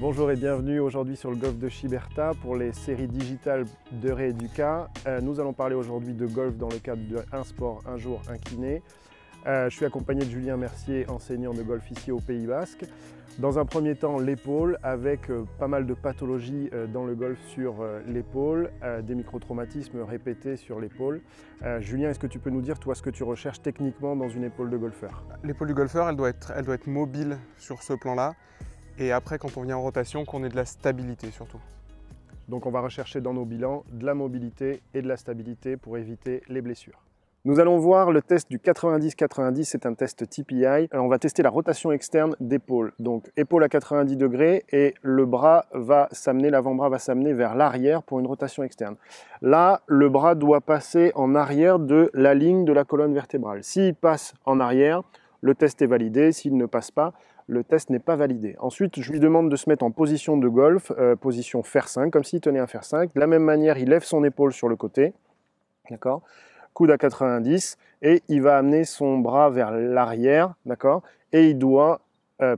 Bonjour et bienvenue aujourd'hui sur le golf de Chiberta pour les séries digitales de Rééduca. Nous allons parler aujourd'hui de golf dans le cadre de Un sport, un jour, un kiné. Je suis accompagné de Julien Mercier, enseignant de golf ici au Pays Basque. Dans un premier temps, l'épaule avec pas mal de pathologies dans le golf sur l'épaule, des microtraumatismes répétés sur l'épaule. Julien, est-ce que tu peux nous dire toi ce que tu recherches techniquement dans une épaule de golfeur? L'épaule du golfeur, elle doit être mobile sur ce plan-là. Et après, quand on vient en rotation, qu'on ait de la stabilité surtout. Donc on va rechercher dans nos bilans de la mobilité et de la stabilité pour éviter les blessures. Nous allons voir le test du 90-90, c'est un test TPI. On va tester la rotation externe d'épaule. Donc épaule à 90 degrés et le bras va s'amener, l'avant-bras va s'amener vers l'arrière pour une rotation externe. Là, le bras doit passer en arrière de la ligne de la colonne vertébrale. S'il passe en arrière, le test est validé. S'il ne passe pas, le test n'est pas validé. Ensuite, je lui demande de se mettre en position de golf, position fer 5, comme s'il tenait un fer 5. De la même manière, il lève son épaule sur le côté, d'accord, coude à 90, et il va amener son bras vers l'arrière, d'accord, et il doit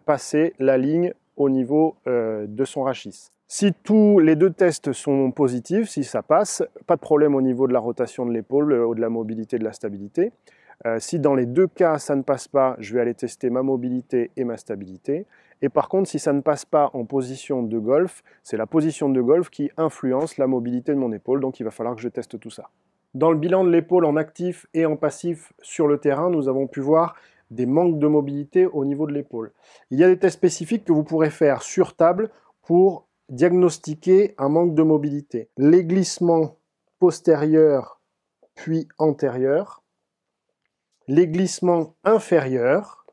passer la ligne au niveau de son rachis. Si tous les deux tests sont positifs, si ça passe, pas de problème au niveau de la rotation de l'épaule, de la mobilité, de la stabilité. Si dans les deux cas ça ne passe pas, je vais aller tester ma mobilité et ma stabilité. Et par contre, si ça ne passe pas en position de golf, c'est la position de golf qui influence la mobilité de mon épaule, donc il va falloir que je teste tout ça. Dans le bilan de l'épaule en actif et en passif sur le terrain, nous avons pu voir des manques de mobilité au niveau de l'épaule. Il y a des tests spécifiques que vous pourrez faire sur table pour diagnostiquer un manque de mobilité. Les glissements postérieurs puis antérieurs, les glissements inférieurs,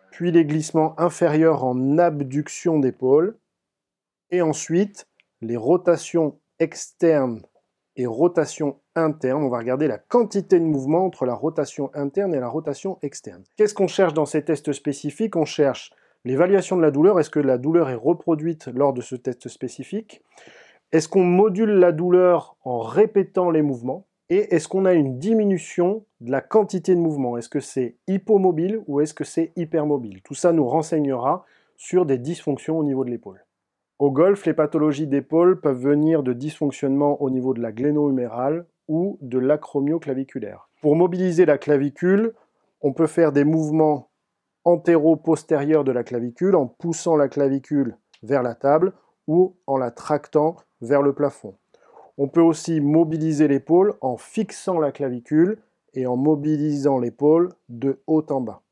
puis les glissements inférieurs en abduction d'épaule, et ensuite les rotations externes et rotations internes. On va regarder la quantité de mouvement entre la rotation interne et la rotation externe. Qu'est-ce qu'on cherche dans ces tests spécifiques? On cherche l'évaluation de la douleur. Est-ce que la douleur est reproduite lors de ce test spécifique? Est-ce qu'on module la douleur en répétant les mouvements? Et est-ce qu'on a une diminution de la quantité de mouvement? Est-ce que c'est hypomobile ou est-ce que c'est hypermobile? Tout ça nous renseignera sur des dysfonctions au niveau de l'épaule. Au golf, les pathologies d'épaule peuvent venir de dysfonctionnements au niveau de la gléno-humérale ou de l'acromioclaviculaire. Pour mobiliser la clavicule, on peut faire des mouvements antéro-postérieurs de la clavicule en poussant la clavicule vers la table ou en la tractant vers le plafond. On peut aussi mobiliser l'épaule en fixant la clavicule et en mobilisant l'épaule de haut en bas.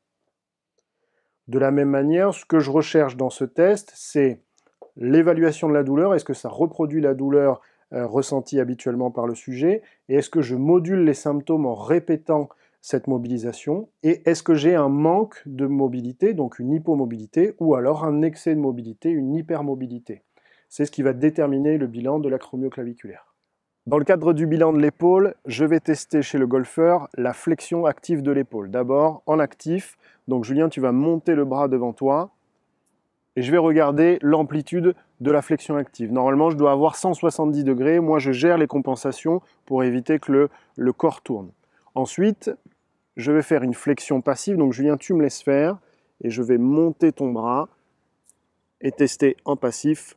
De la même manière, ce que je recherche dans ce test, c'est l'évaluation de la douleur. Est-ce que ça reproduit la douleur ressentie habituellement par le sujet? Et est-ce que je module les symptômes en répétant cette mobilisation? Et est-ce que j'ai un manque de mobilité, donc une hypomobilité, ou alors un excès de mobilité, une hypermobilité? C'est ce qui va déterminer le bilan de l'acromioclaviculaire. Dans le cadre du bilan de l'épaule, je vais tester chez le golfeur la flexion active de l'épaule. D'abord, en actif, donc Julien, tu vas monter le bras devant toi et je vais regarder l'amplitude de la flexion active. Normalement, je dois avoir 170 degrés. Moi, je gère les compensations pour éviter que le corps tourne. Ensuite, je vais faire une flexion passive. Donc Julien, tu me laisses faire et je vais monter ton bras et tester en passif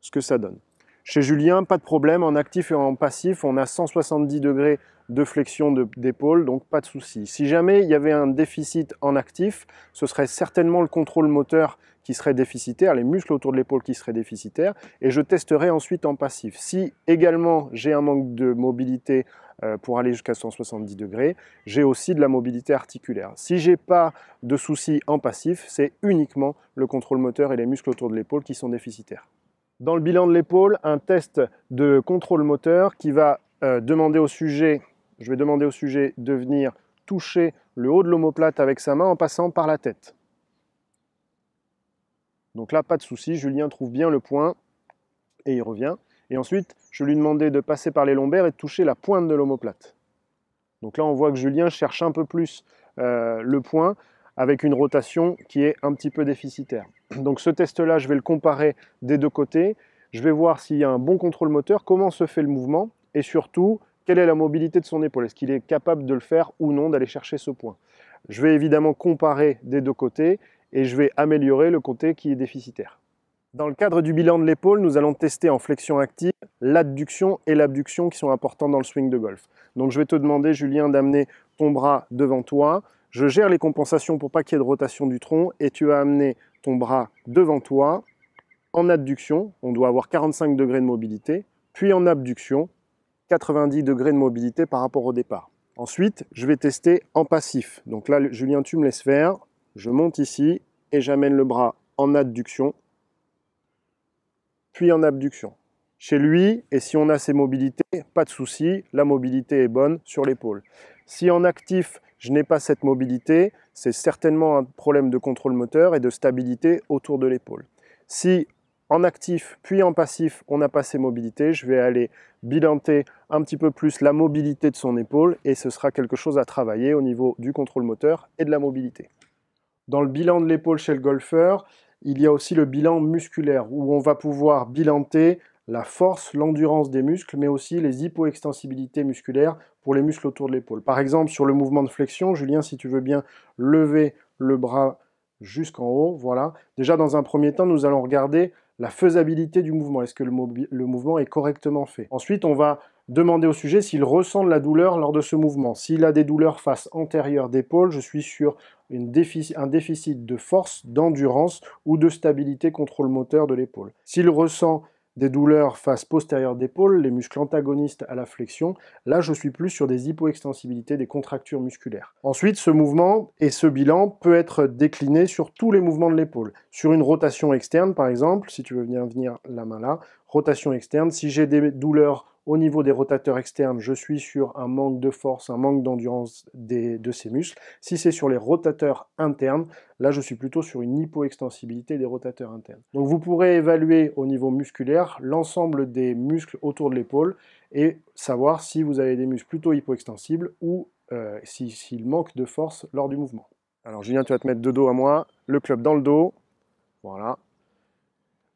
ce que ça donne. Chez Julien, pas de problème, en actif et en passif, on a 170 degrés de flexion d'épaule, donc pas de souci. Si jamais il y avait un déficit en actif, ce serait certainement le contrôle moteur qui serait déficitaire, les muscles autour de l'épaule qui seraient déficitaires, et je testerai ensuite en passif. Si également j'ai un manque de mobilité pour aller jusqu'à 170 degrés, j'ai aussi de la mobilité articulaire. Si j'ai pas de souci en passif, c'est uniquement le contrôle moteur et les muscles autour de l'épaule qui sont déficitaires. Dans le bilan de l'épaule, un test de contrôle moteur qui va demander au sujet, je vais demander au sujet de venir toucher le haut de l'omoplate avec sa main en passant par la tête. Donc là, pas de souci, Julien trouve bien le point et il revient. Et ensuite, je lui demandais de passer par les lombaires et de toucher la pointe de l'omoplate. Donc là, on voit que Julien cherche un peu plus le point avec une rotation qui est un petit peu déficitaire. Donc ce test-là, je vais le comparer des deux côtés. Je vais voir s'il y a un bon contrôle moteur, comment se fait le mouvement et surtout, quelle est la mobilité de son épaule. Est-ce qu'il est capable de le faire ou non, d'aller chercher ce point. Je vais évidemment comparer des deux côtés et je vais améliorer le côté qui est déficitaire. Dans le cadre du bilan de l'épaule, nous allons tester en flexion active l'adduction et l'abduction qui sont importants dans le swing de golf. Donc je vais te demander, Julien, d'amener ton bras devant toi. Je gère les compensations pour pas qu'il y ait de rotation du tronc et tu vas amener ton bras devant toi en adduction. On doit avoir 45 degrés de mobilité, puis en abduction, 90 degrés de mobilité par rapport au départ. Ensuite, je vais tester en passif. Donc là, Julien, tu me laisses faire. Je monte ici et j'amène le bras en adduction, puis en abduction. Chez lui, et si on a ces mobilités, pas de souci, la mobilité est bonne sur l'épaule. Si en actif, je n'ai pas cette mobilité, c'est certainement un problème de contrôle moteur et de stabilité autour de l'épaule. Si en actif puis en passif, on n'a pas ces mobilités, je vais aller bilanter un petit peu plus la mobilité de son épaule et ce sera quelque chose à travailler au niveau du contrôle moteur et de la mobilité. Dans le bilan de l'épaule chez le golfeur, il y a aussi le bilan musculaire où on va pouvoir bilanter la force, l'endurance des muscles, mais aussi les hypoextensibilités musculaires pour les muscles autour de l'épaule. Par exemple, sur le mouvement de flexion, Julien, si tu veux bien lever le bras jusqu'en haut, voilà. Déjà, dans un premier temps, nous allons regarder la faisabilité du mouvement. Est-ce que le mouvement est correctement fait? Ensuite, on va demander au sujet s'il ressent de la douleur lors de ce mouvement. S'il a des douleurs face antérieure d'épaule, je suis sur un déficit de force, d'endurance ou de stabilité contrôle moteur de l'épaule. S'il ressent des douleurs face postérieure d'épaule, les muscles antagonistes à la flexion, là je suis plus sur des hypoextensibilités, des contractures musculaires. Ensuite, ce mouvement et ce bilan peut être décliné sur tous les mouvements de l'épaule. Sur une rotation externe par exemple, si tu veux venir la main là, rotation externe, si j'ai des douleurs au niveau des rotateurs externes, je suis sur un manque de force, un manque d'endurance de ces muscles. Si c'est sur les rotateurs internes, là je suis plutôt sur une hypoextensibilité des rotateurs internes. Donc vous pourrez évaluer au niveau musculaire l'ensemble des muscles autour de l'épaule et savoir si vous avez des muscles plutôt hypoextensibles ou s'il manque de force lors du mouvement. Alors Julien, tu vas te mettre de dos à moi, le club dans le dos, voilà.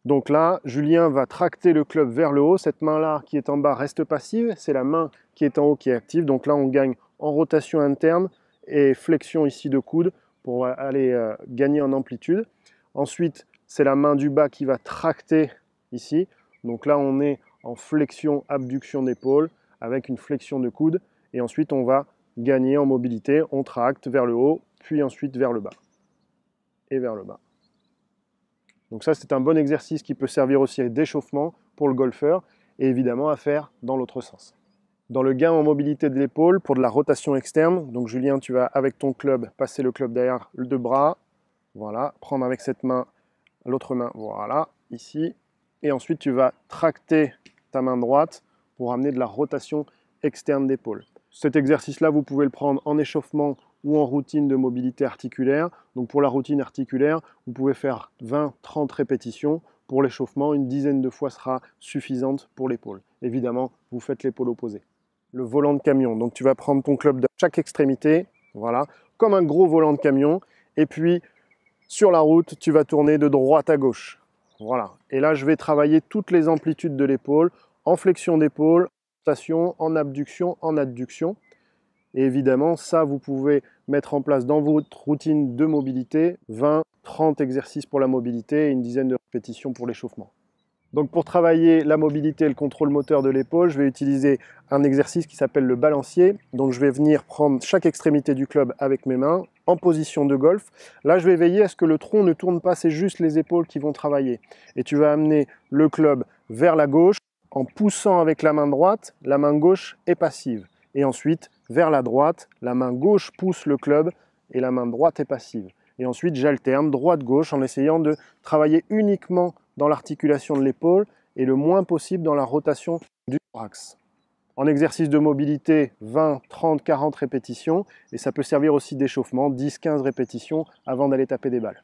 Donc là, Julien va tracter le club vers le haut. Cette main-là qui est en bas reste passive. C'est la main qui est en haut qui est active. Donc là, on gagne en rotation interne et flexion ici de coude pour aller gagner en amplitude. Ensuite, c'est la main du bas qui va tracter ici. Donc là, on est en flexion, abduction d'épaule avec une flexion de coude. Et ensuite, on va gagner en mobilité. On tracte vers le haut, puis ensuite vers le bas. Et vers le bas. Donc ça, c'est un bon exercice qui peut servir aussi d'échauffement pour le golfeur et évidemment à faire dans l'autre sens. Dans le gain en mobilité de l'épaule, pour de la rotation externe, donc Julien, tu vas avec ton club passer le club derrière le deux bras, voilà, prendre avec cette main, l'autre main, voilà, ici, et ensuite tu vas tracter ta main droite pour amener de la rotation externe d'épaule. Cet exercice-là, vous pouvez le prendre en échauffement ou en routine de mobilité articulaire. Donc pour la routine articulaire, vous pouvez faire 20-30 répétitions. Pour l'échauffement, une dizaine de fois sera suffisante pour l'épaule. Évidemment, vous faites l'épaule opposée. Le volant de camion, donc tu vas prendre ton club de chaque extrémité, voilà, comme un gros volant de camion. Et puis, sur la route, tu vas tourner de droite à gauche. Voilà. Et là, je vais travailler toutes les amplitudes de l'épaule, en flexion d'épaule, en rotation, en abduction, en adduction. Et évidemment, ça, vous pouvez mettre en place dans votre routine de mobilité 20-30 exercices pour la mobilité et une dizaine de répétitions pour l'échauffement. Donc pour travailler la mobilité et le contrôle moteur de l'épaule, je vais utiliser un exercice qui s'appelle le balancier. Donc je vais venir prendre chaque extrémité du club avec mes mains en position de golf. Là, je vais veiller à ce que le tronc ne tourne pas, c'est juste les épaules qui vont travailler. Et tu vas amener le club vers la gauche en poussant avec la main droite, la main gauche est passive. Et ensuite, vers la droite, la main gauche pousse le club et la main droite est passive. Et ensuite, j'alterne droite-gauche en essayant de travailler uniquement dans l'articulation de l'épaule et le moins possible dans la rotation du thorax. En exercice de mobilité, 20, 30, 40 répétitions et ça peut servir aussi d'échauffement, 10, 15 répétitions avant d'aller taper des balles.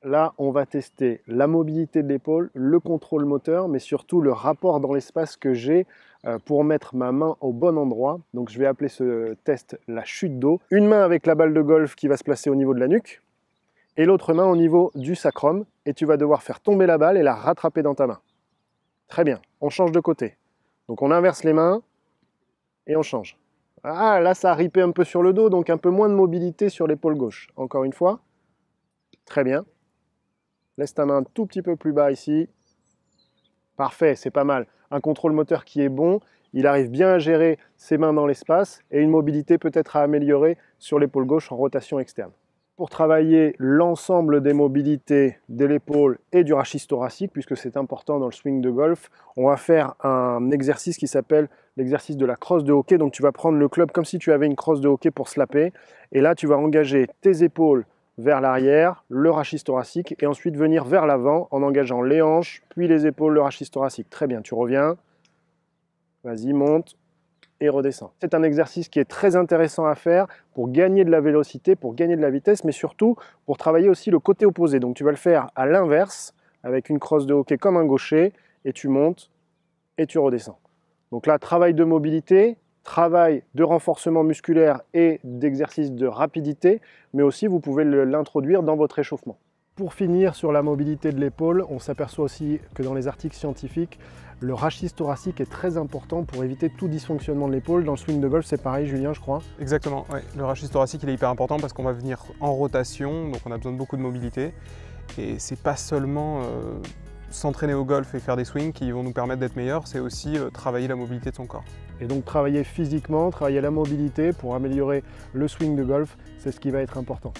Là, on va tester la mobilité de l'épaule, le contrôle moteur, mais surtout le rapport dans l'espace que j'ai pour mettre ma main au bon endroit. Donc je vais appeler ce test la chute d'eau. Une main avec la balle de golf qui va se placer au niveau de la nuque et l'autre main au niveau du sacrum. Et tu vas devoir faire tomber la balle et la rattraper dans ta main. Très bien, on change de côté. Donc on inverse les mains et on change. Ah, là ça a ripé un peu sur le dos, donc un peu moins de mobilité sur l'épaule gauche. Encore une fois, très bien. Laisse ta main un tout petit peu plus bas ici. Parfait, c'est pas mal. Un contrôle moteur qui est bon, il arrive bien à gérer ses mains dans l'espace et une mobilité peut-être à améliorer sur l'épaule gauche en rotation externe. Pour travailler l'ensemble des mobilités de l'épaule et du rachis thoracique, puisque c'est important dans le swing de golf, on va faire un exercice qui s'appelle l'exercice de la crosse de hockey. Donc tu vas prendre le club comme si tu avais une crosse de hockey pour slapper. Et là, tu vas engager tes épaules vers l'arrière, le rachis thoracique, et ensuite venir vers l'avant en engageant les hanches, puis les épaules, le rachis thoracique. Très bien, tu reviens. Vas-y, monte. Et redescend. C'est un exercice qui est très intéressant à faire pour gagner de la vélocité, pour gagner de la vitesse, mais surtout pour travailler aussi le côté opposé. Donc tu vas le faire à l'inverse, avec une crosse de hockey comme un gaucher, et tu montes et tu redescends. Donc là, travail de mobilité, travail de renforcement musculaire et d'exercice de rapidité, mais aussi vous pouvez l'introduire dans votre échauffement. Pour finir sur la mobilité de l'épaule, on s'aperçoit aussi que dans les articles scientifiques, le rachis thoracique est très important pour éviter tout dysfonctionnement de l'épaule. Dans le swing de golf, c'est pareil, Julien, je crois. Exactement, ouais. Le rachis thoracique il est hyper important parce qu'on va venir en rotation, donc on a besoin de beaucoup de mobilité. Et c'est pas seulement s'entraîner au golf et faire des swings qui vont nous permettre d'être meilleurs, c'est aussi travailler la mobilité de son corps. Et donc travailler physiquement, travailler la mobilité pour améliorer le swing de golf, c'est ce qui va être important.